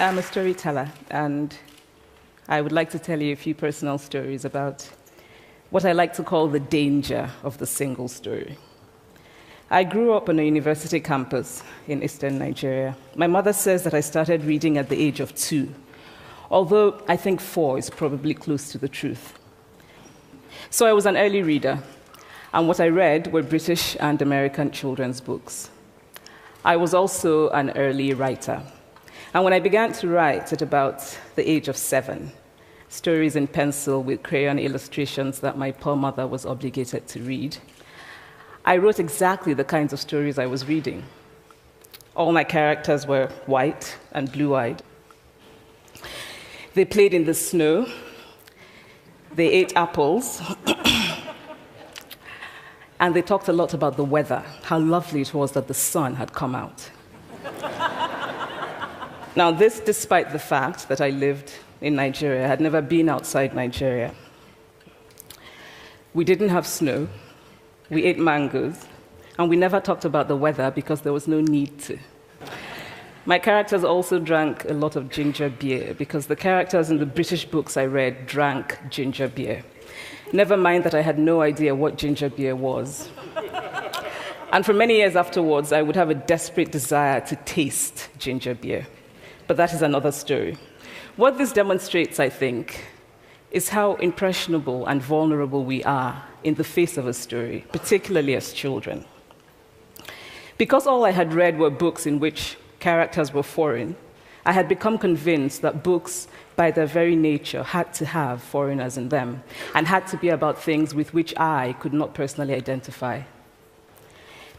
I'm a storyteller, and I would like to tell you a few personal stories about what I like to call the danger of the single story. I grew up on a university campus in eastern Nigeria. My mother says that I started reading at the age of 2, although I think 4 is probably close to the truth. So I was an early reader, and what I read were British and American children's books. I was also an early writer. And when I began to write at about the age of 7, stories in pencil with crayon illustrations that my poor mother was obligated to read, I wrote exactly the kinds of stories I was reading. All my characters were white and blue-eyed. They played in the snow. They ate apples. And they talked a lot about the weather, how lovely it was that the sun had come out. Now, this despite the fact that I lived in Nigeria. I had never been outside Nigeria. We didn't have snow. We ate mangoes. And we never talked about the weather because there was no need to. My characters also drank a lot of ginger beer because the characters in the British books I read drank ginger beer. Never mind that I had no idea what ginger beer was. And for many years afterwards, I would have a desperate desire to taste ginger beer. But that is another story. What this demonstrates, I think, is how impressionable and vulnerable we are in the face of a story, particularly as children. Because all I had read were books in which characters were foreign, I had become convinced that books, by their very nature, had to have foreigners in them and had to be about things with which I could not personally identify.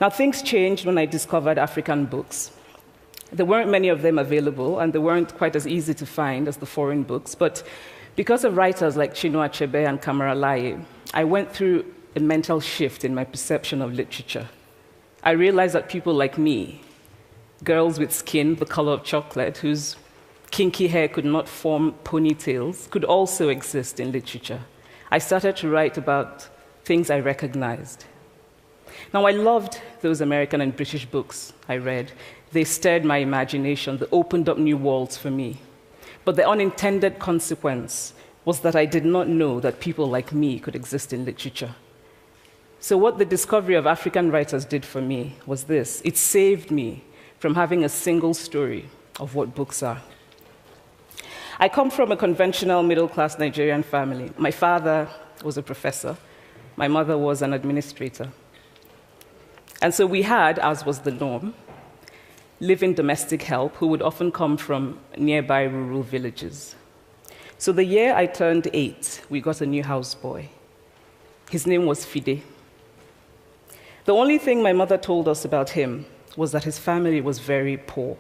Now, things changed when I discovered African books. There weren't many of them available, and they weren't quite as easy to find as the foreign books, but because of writers like Chinua Achebe and Kamara, I went through a mental shift in my perception of literature. I realized that people like me, girls with skin the color of chocolate, whose kinky hair could not form ponytails, could also exist in literature. I started to write about things I recognized. Now, I loved those American and British books I read. They stirred my imagination. They opened up new worlds for me. But the unintended consequence was that I did not know that people like me could exist in literature. So what the discovery of African writers did for me was this. It saved me from having a single story of what books are. I come from a conventional middle-class Nigerian family. My father was a professor. My mother was an administrator. And so we had, as was the norm, live-in domestic help who would often come from nearby rural villages. So the year I turned 8, we got a new houseboy. His name was Fide. The only thing my mother told us about him was that his family was very poor.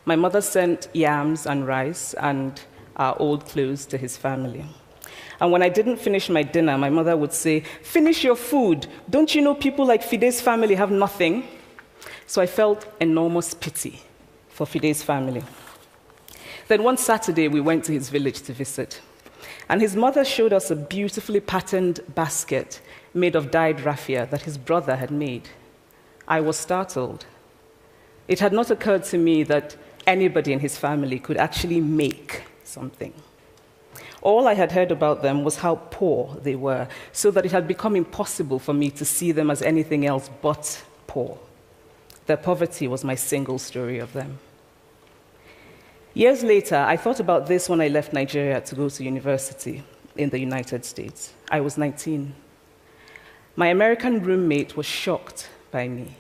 My mother sent yams and rice and our old clothes to his family. And when I didn't finish my dinner, my mother would say, "Finish your food. Don't you know people like Fide's family have nothing?" So I felt enormous pity for Fide's family. Then one Saturday, we went to his village to visit. And his mother showed us a beautifully patterned basket made of dyed raffia that his brother had made. I was startled. It had not occurred to me that anybody in his family could actually make something. All I had heard about them was how poor they were, so that it had become impossible for me to see them as anything else but poor. Their poverty was my single story of them. Years later, I thought about this when I left Nigeria to go to university in the United States. I was 19. My American roommate was shocked by me.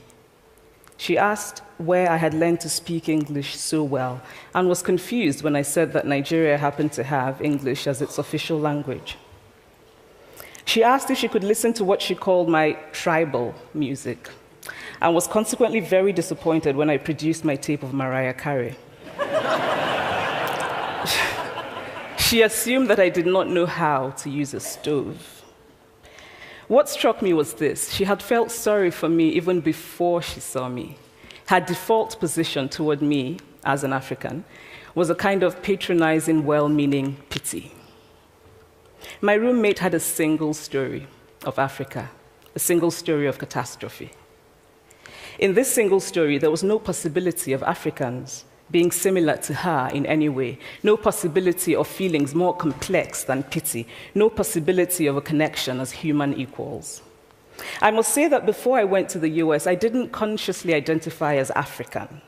She asked where I had learned to speak English so well and was confused when I said that Nigeria happened to have English as its official language. She asked if she could listen to what she called my tribal music, and was consequently very disappointed when I produced my tape of Mariah Carey. She assumed that I did not know how to use a stove. What struck me was this. She had felt sorry for me even before she saw me. Her default position toward me, as an African, was a kind of patronizing, well-meaning pity. My roommate had a single story of Africa, a single story of catastrophe. In this single story, there was no possibility of Africans being similar to her in any way, no possibility of feelings more complex than pity, no possibility of a connection as human equals. I must say that before I went to the US, I didn't consciously identify as African.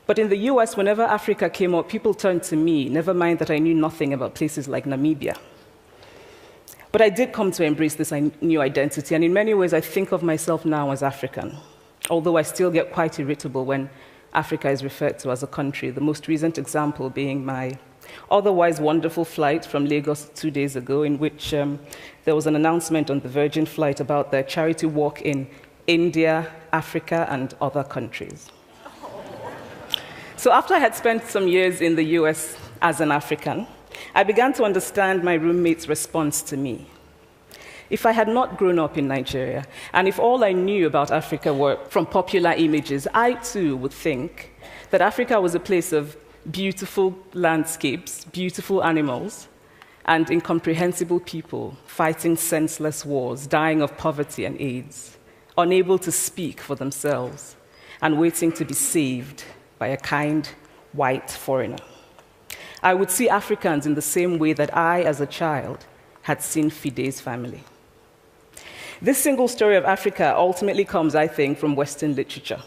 But in the US, whenever Africa came up, people turned to me, never mind that I knew nothing about places like Namibia. But I did come to embrace this new identity, and in many ways, I think of myself now as African, although I still get quite irritable when Africa is referred to as a country, the most recent example being my otherwise wonderful flight from Lagos 2 days ago, in which there was an announcement on the Virgin flight about their charity walk in India, Africa, and other countries. So after I had spent some years in the US as an African, I began to understand my roommate's response to me. If I had not grown up in Nigeria, and if all I knew about Africa were from popular images, I too would think that Africa was a place of beautiful landscapes, beautiful animals, and incomprehensible people fighting senseless wars, dying of poverty and AIDS, unable to speak for themselves, and waiting to be saved by a kind white foreigner. I would see Africans in the same way that I, as a child, had seen Fide's family. This single story of Africa ultimately comes, I think, from Western literature.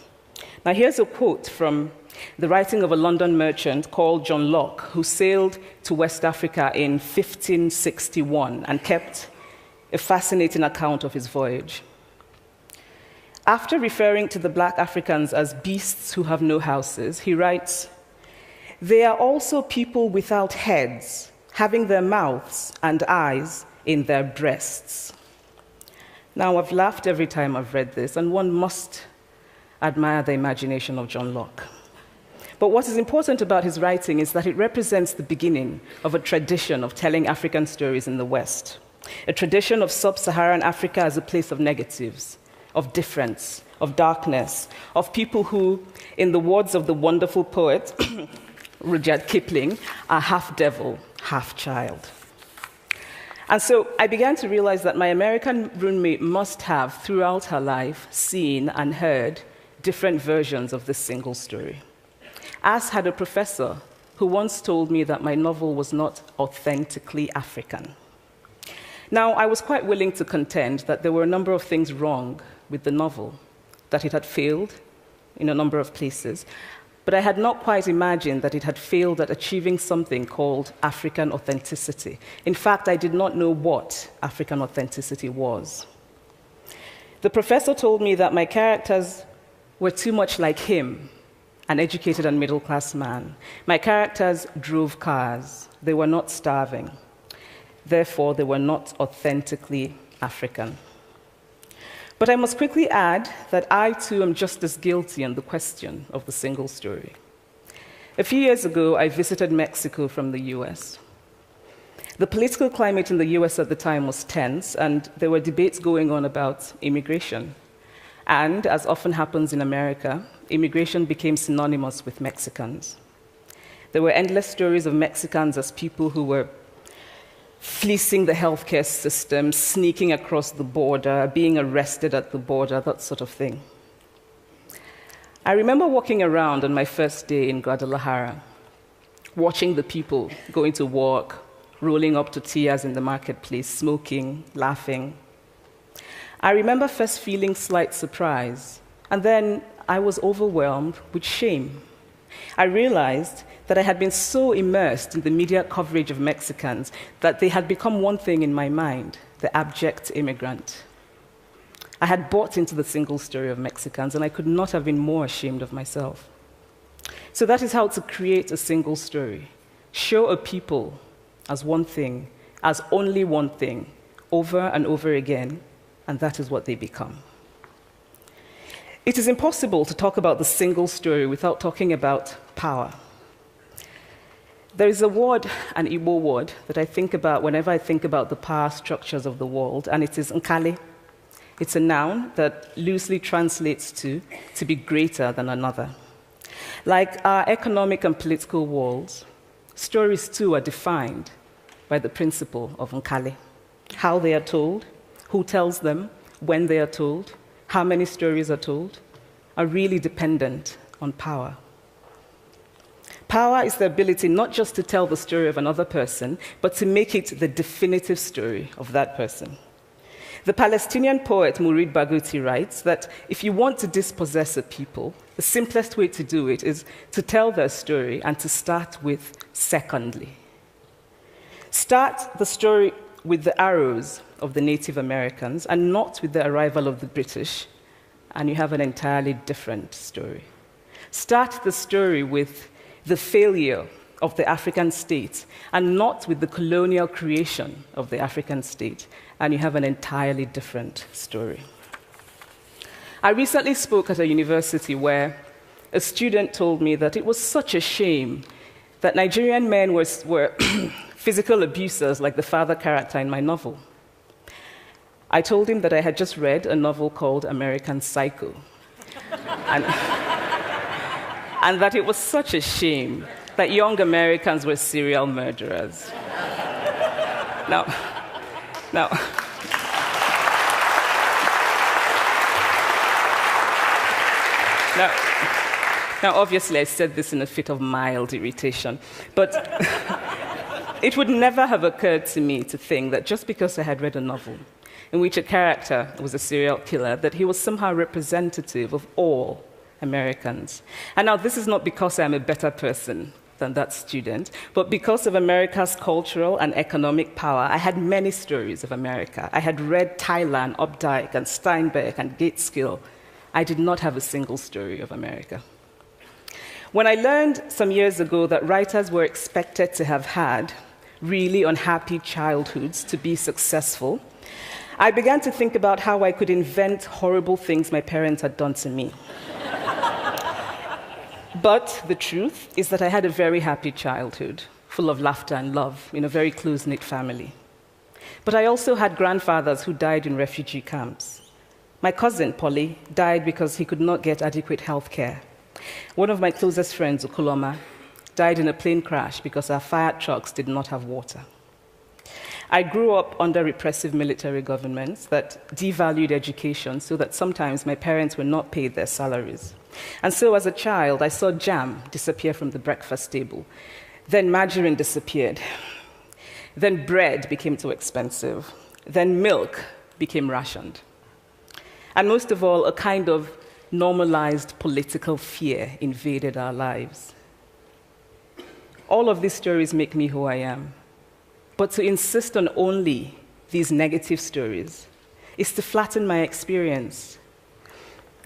Now, here's a quote from the writing of a London merchant called John Locke, who sailed to West Africa in 1561 and kept a fascinating account of his voyage. After referring to the black Africans as beasts who have no houses, he writes, "They are also people without heads, having their mouths and eyes in their breasts." Now, I've laughed every time I've read this, and one must admire the imagination of John Locke. But what is important about his writing is that it represents the beginning of a tradition of telling African stories in the West, a tradition of sub-Saharan Africa as a place of negatives, of difference, of darkness, of people who, in the words of the wonderful poet Rudyard Kipling, are half devil, half child. And so I began to realize that my American roommate must have, throughout her life, seen and heard different versions of this single story. As had a professor who once told me that my novel was not authentically African. Now, I was quite willing to contend that there were a number of things wrong with the novel, that it had failed in a number of places, but I had not quite imagined that it had failed at achieving something called African authenticity. In fact, I did not know what African authenticity was. The professor told me that my characters were too much like him, an educated and middle-class man. My characters drove cars. They were not starving. Therefore, they were not authentically African. But I must quickly add that I, too, am just as guilty on the question of the single story. A few years ago, I visited Mexico from the US. The political climate in the US at the time was tense, and there were debates going on about immigration. And, as often happens in America, immigration became synonymous with Mexicans. There were endless stories of Mexicans as people who were fleecing the healthcare system, sneaking across the border, being arrested at the border, that sort of thing. I remember walking around on my first day in Guadalajara, watching the people going to work, rolling up tortillas in the marketplace, smoking, laughing. I remember first feeling slight surprise, and then I was overwhelmed with shame. I realized that I had been so immersed in the media coverage of Mexicans that they had become one thing in my mind, the abject immigrant. I had bought into the single story of Mexicans, and I could not have been more ashamed of myself. So that is how to create a single story. Show a people as one thing, as only one thing, over and over again, and that is what they become. It is impossible to talk about the single story without talking about power. There is a word, an Igbo word, that I think about whenever I think about the power structures of the world, and it is nkali. It's a noun that loosely translates to be greater than another. Like our economic and political worlds, stories too are defined by the principle of nkali. How they are told, who tells them, when they are told, how many stories are told, are really dependent on power. Power is the ability not just to tell the story of another person, but to make it the definitive story of that person. The Palestinian poet Mourid Barghouti writes that if you want to dispossess a people, the simplest way to do it is to tell their story and to start with secondly. Start the story with the arrows of the Native Americans and not with the arrival of the British, and you have an entirely different story. Start the story with the failure of the African state and not with the colonial creation of the African state, and you have an entirely different story. I recently spoke at a university where a student told me that it was such a shame that Nigerian men were physical abusers like the father character in my novel. I told him that I had just read a novel called American Psycho, and that it was such a shame that young Americans were serial murderers. Now, obviously, I said this in a fit of mild irritation, but it would never have occurred to me to think that just because I had read a novel in which a character was a serial killer, that he was somehow representative of all Americans. And now, this is not because I'm a better person than that student, but because of America's cultural and economic power, I had many stories of America. I had read Tylan, Updike, and Steinbeck, and Gateskill. I did not have a single story of America. When I learned some years ago that writers were expected to have had really unhappy childhoods to be successful, I began to think about how I could invent horrible things my parents had done to me. But the truth is that I had a very happy childhood, full of laughter and love, in a very close-knit family. But I also had grandfathers who died in refugee camps. My cousin, Polly, died because he could not get adequate health care. One of my closest friends, Ukuloma, died in a plane crash because our fire trucks did not have water. I grew up under repressive military governments that devalued education so that sometimes my parents were not paid their salaries. And so as a child, I saw jam disappear from the breakfast table. Then margarine disappeared. Then bread became too expensive. Then milk became rationed. And most of all, a kind of normalized political fear invaded our lives. All of these stories make me who I am. But to insist on only these negative stories is to flatten my experience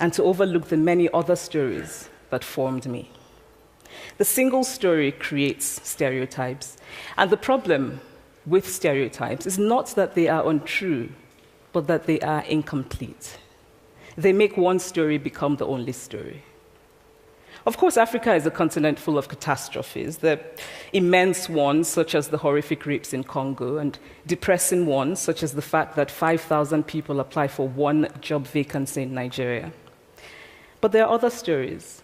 and to overlook the many other stories that formed me. The single story creates stereotypes, and the problem with stereotypes is not that they are untrue, but that they are incomplete. They make one story become the only story. Of course, Africa is a continent full of catastrophes, the immense ones, such as the horrific rapes in Congo, and depressing ones, such as the fact that 5,000 people apply for one job vacancy in Nigeria. But there are other stories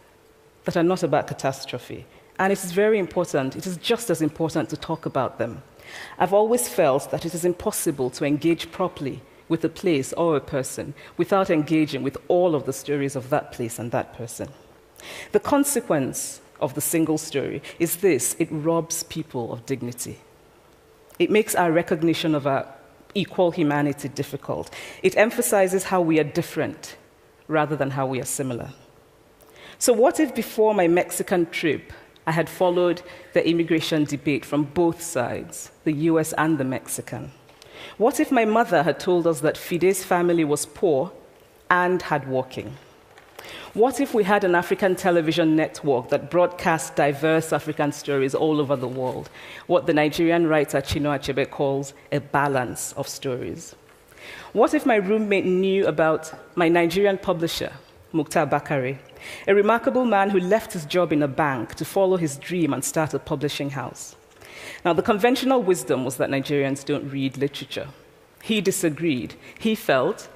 that are not about catastrophe, and it is very important, it is just as important to talk about them. I've always felt that it is impossible to engage properly with a place or a person without engaging with all of the stories of that place and that person. The consequence of the single story is this: it robs people of dignity. It makes our recognition of our equal humanity difficult. It emphasizes how we are different rather than how we are similar. So what if before my Mexican trip, I had followed the immigration debate from both sides, the US and the Mexican? What if my mother had told us that Fide's family was poor and hardworking? What if we had an African television network that broadcast diverse African stories all over the world, what the Nigerian writer Chinua Achebe calls a balance of stories? What if my roommate knew about my Nigerian publisher, Mukhtar Bakare, a remarkable man who left his job in a bank to follow his dream and start a publishing house? Now, the conventional wisdom was that Nigerians don't read literature. He disagreed. He felt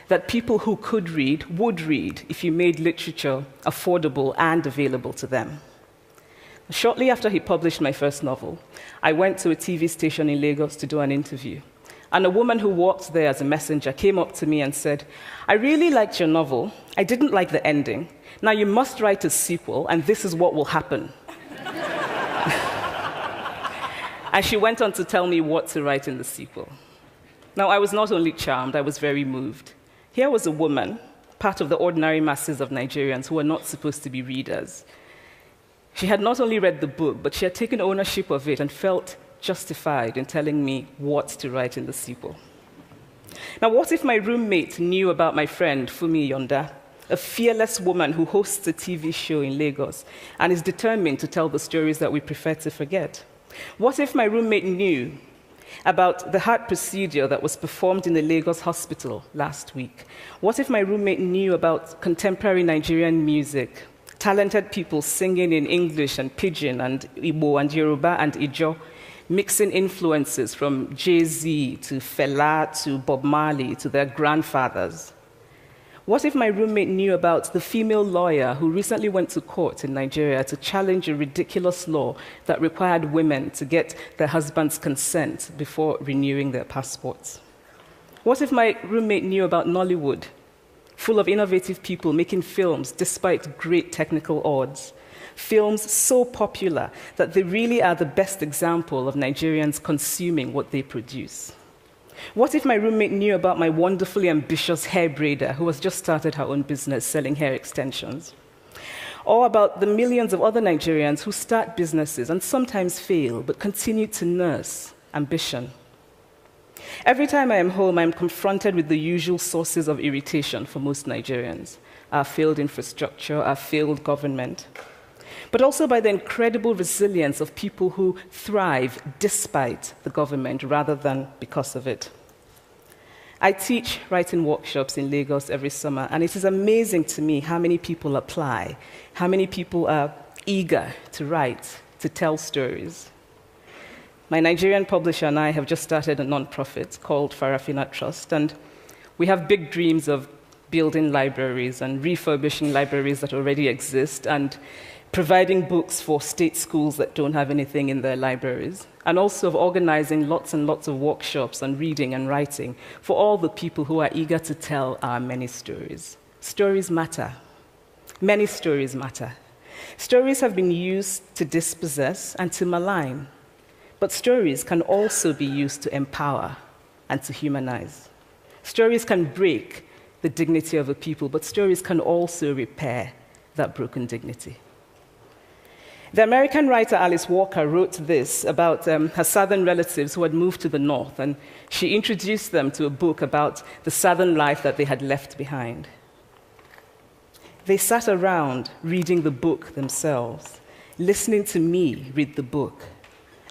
that people who could read would read if you made literature affordable and available to them. Shortly after he published my first novel, I went to a TV station in Lagos to do an interview. And a woman who worked there as a messenger came up to me and said, "I really liked your novel. I didn't like the ending. Now you must write a sequel, and this is what will happen." And she went on to tell me what to write in the sequel. Now, I was not only charmed, I was very moved. Here was a woman, part of the ordinary masses of Nigerians who were not supposed to be readers. She had not only read the book, but she had taken ownership of it and felt justified in telling me what to write in the sequel. Now, what if my roommate knew about my friend, Fumi Yonda, a fearless woman who hosts a TV show in Lagos and is determined to tell the stories that we prefer to forget? What if my roommate knew about the heart procedure that was performed in the Lagos hospital last week? What if my roommate knew about contemporary Nigerian music, talented people singing in English and Pidgin and Igbo and Yoruba and Ijo, mixing influences from Jay-Z to Fela to Bob Marley to their grandfathers? What if my roommate knew about the female lawyer who recently went to court in Nigeria to challenge a ridiculous law that required women to get their husband's consent before renewing their passports? What if my roommate knew about Nollywood, full of innovative people making films despite great technical odds? Films so popular that they really are the best example of Nigerians consuming what they produce. What if my roommate knew about my wonderfully ambitious hair braider who has just started her own business selling hair extensions? Or about the millions of other Nigerians who start businesses and sometimes fail, but continue to nurse ambition? Every time I am home, I am confronted with the usual sources of irritation for most Nigerians: our failed infrastructure, our failed government, but also by the incredible resilience of people who thrive despite the government rather than because of it. I teach writing workshops in Lagos every summer, and it is amazing to me how many people apply, how many people are eager to write, to tell stories. My Nigerian publisher and I have just started a nonprofit called Farafina Trust, and we have big dreams of building libraries and refurbishing libraries that already exist and providing books for state schools that don't have anything in their libraries, and also of organizing lots and lots of workshops on reading and writing for all the people who are eager to tell our many stories. Stories matter. Many stories matter. Stories have been used to dispossess and to malign, but stories can also be used to empower and to humanize. Stories can break the dignity of a people, but stories can also repair that broken dignity. The American writer Alice Walker wrote this about her southern relatives who had moved to the north, and she introduced them to a book about the southern life that they had left behind. They sat around reading the book themselves, listening to me read the book,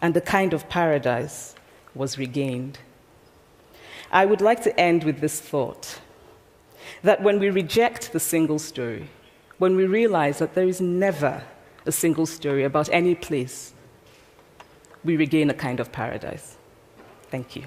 and the kind of paradise was regained. I would like to end with this thought, that when we reject the single story, when we realize that there is never a single story about any place, we regain a kind of paradise. Thank you.